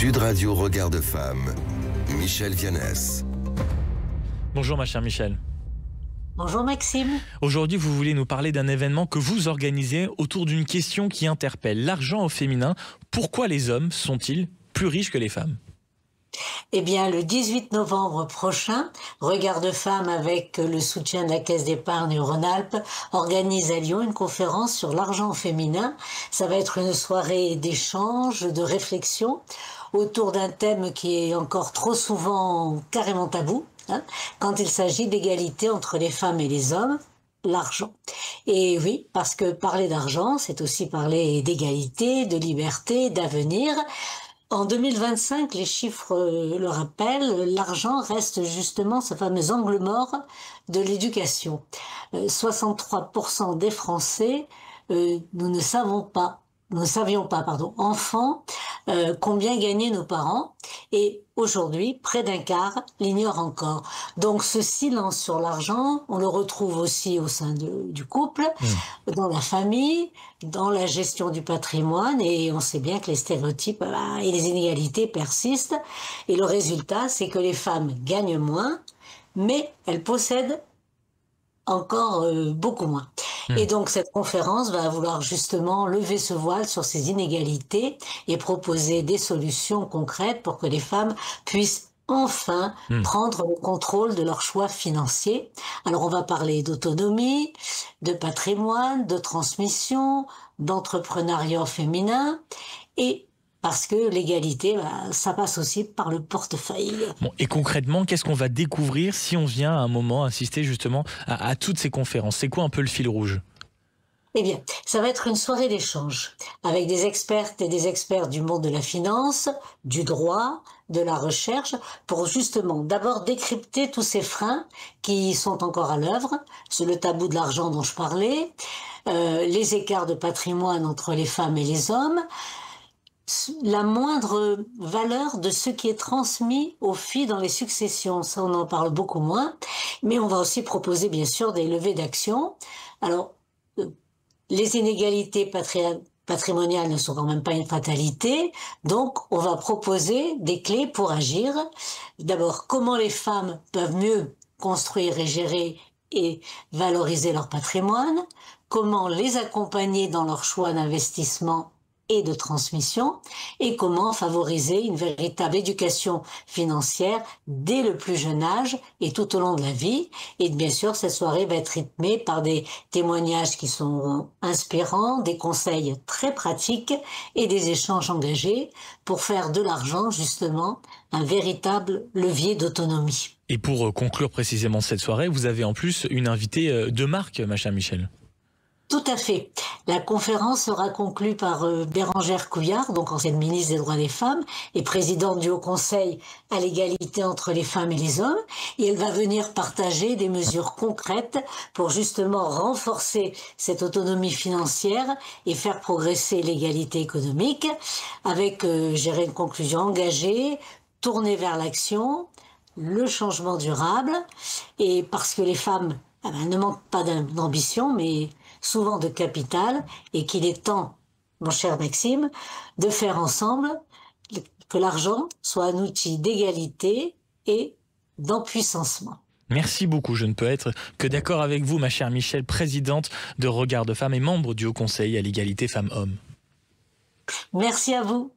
Sud Radio Regard de Femme, Michel Vianès. Bonjour ma chère Michel. Bonjour Maxime. Aujourd'hui, vous voulez nous parler d'un événement que vous organisez autour d'une question qui interpelle l'argent au féminin. Pourquoi les hommes sont-ils plus riches que les femmes ? Eh bien, le 18 novembre prochain, Regard de Femme, avec le soutien de la Caisse d'épargne Rhône-Alpes, organise à Lyon une conférence sur l'argent au féminin. Ça va être une soirée d'échange, de réflexion autour d'un thème qui est encore trop souvent carrément tabou, quand il s'agit d'égalité entre les femmes et les hommes, l'argent. Et oui, parce que parler d'argent, c'est aussi parler d'égalité, de liberté, d'avenir. En 2025, les chiffres le rappellent, l'argent reste justement ce fameux angle mort de l'éducation. 63% des Français, nous ne savions pas, enfants, combien gagnaient nos parents. Et aujourd'hui, près d'un quart l'ignorent encore. Donc ce silence sur l'argent, on le retrouve aussi au sein du couple, dans la famille, dans la gestion du patrimoine, et on sait bien que les stéréotypes et les inégalités persistent. Et le résultat, c'est que les femmes gagnent moins, mais elles possèdent encore beaucoup moins. Et donc cette conférence va vouloir justement lever ce voile sur ces inégalités et proposer des solutions concrètes pour que les femmes puissent enfin prendre le contrôle de leurs choix financiers. Alors on va parler d'autonomie, de patrimoine, de transmission, d'entrepreneuriat féminin, et parce que l'égalité, ça passe aussi par le portefeuille. Bon, et concrètement, qu'est-ce qu'on va découvrir si on vient à un moment assister justement à toutes ces conférences ? C'est quoi un peu le fil rouge ? Eh bien, ça va être une soirée d'échange avec des expertes et des experts du monde de la finance, du droit, de la recherche, pour justement d'abord décrypter tous ces freins qui sont encore à l'œuvre. C'est le tabou de l'argent dont je parlais, les écarts de patrimoine entre les femmes et les hommes, la moindre valeur de ce qui est transmis aux filles dans les successions. Ça, on en parle beaucoup moins. Mais on va aussi proposer, bien sûr, des levées d'action. Alors, les inégalités patrimoniales ne sont quand même pas une fatalité. Donc, on va proposer des clés pour agir. D'abord, comment les femmes peuvent mieux construire et gérer et valoriser leur patrimoine. Comment les accompagner dans leur choix d'investissement et de transmission, et comment favoriser une véritable éducation financière dès le plus jeune âge et tout au long de la vie. Et bien sûr, cette soirée va être rythmée par des témoignages qui sont inspirants, des conseils très pratiques et des échanges engagés pour faire de l'argent justement un véritable levier d'autonomie. Et pour conclure précisément cette soirée, vous avez en plus une invitée de marque, ma chère Michel. Tout à fait. La conférence sera conclue par Bérangère Couillard, donc ancienne ministre des Droits des Femmes et présidente du Haut Conseil à l'égalité entre les femmes et les hommes. Et elle va venir partager des mesures concrètes pour justement renforcer cette autonomie financière et faire progresser l'égalité économique avec, une conclusion engagée, tournée vers l'action, le changement durable, et parce que les femmes ne manquent pas d'ambition, mais souvent de capital, et qu'il est temps, mon cher Maxime, de faire ensemble que l'argent soit un outil d'égalité et d'empuissancement. Merci beaucoup, je ne peux être que d'accord avec vous, ma chère Michel, présidente de Regard de Femme et membre du Haut Conseil à l'égalité femmes-hommes. Merci à vous.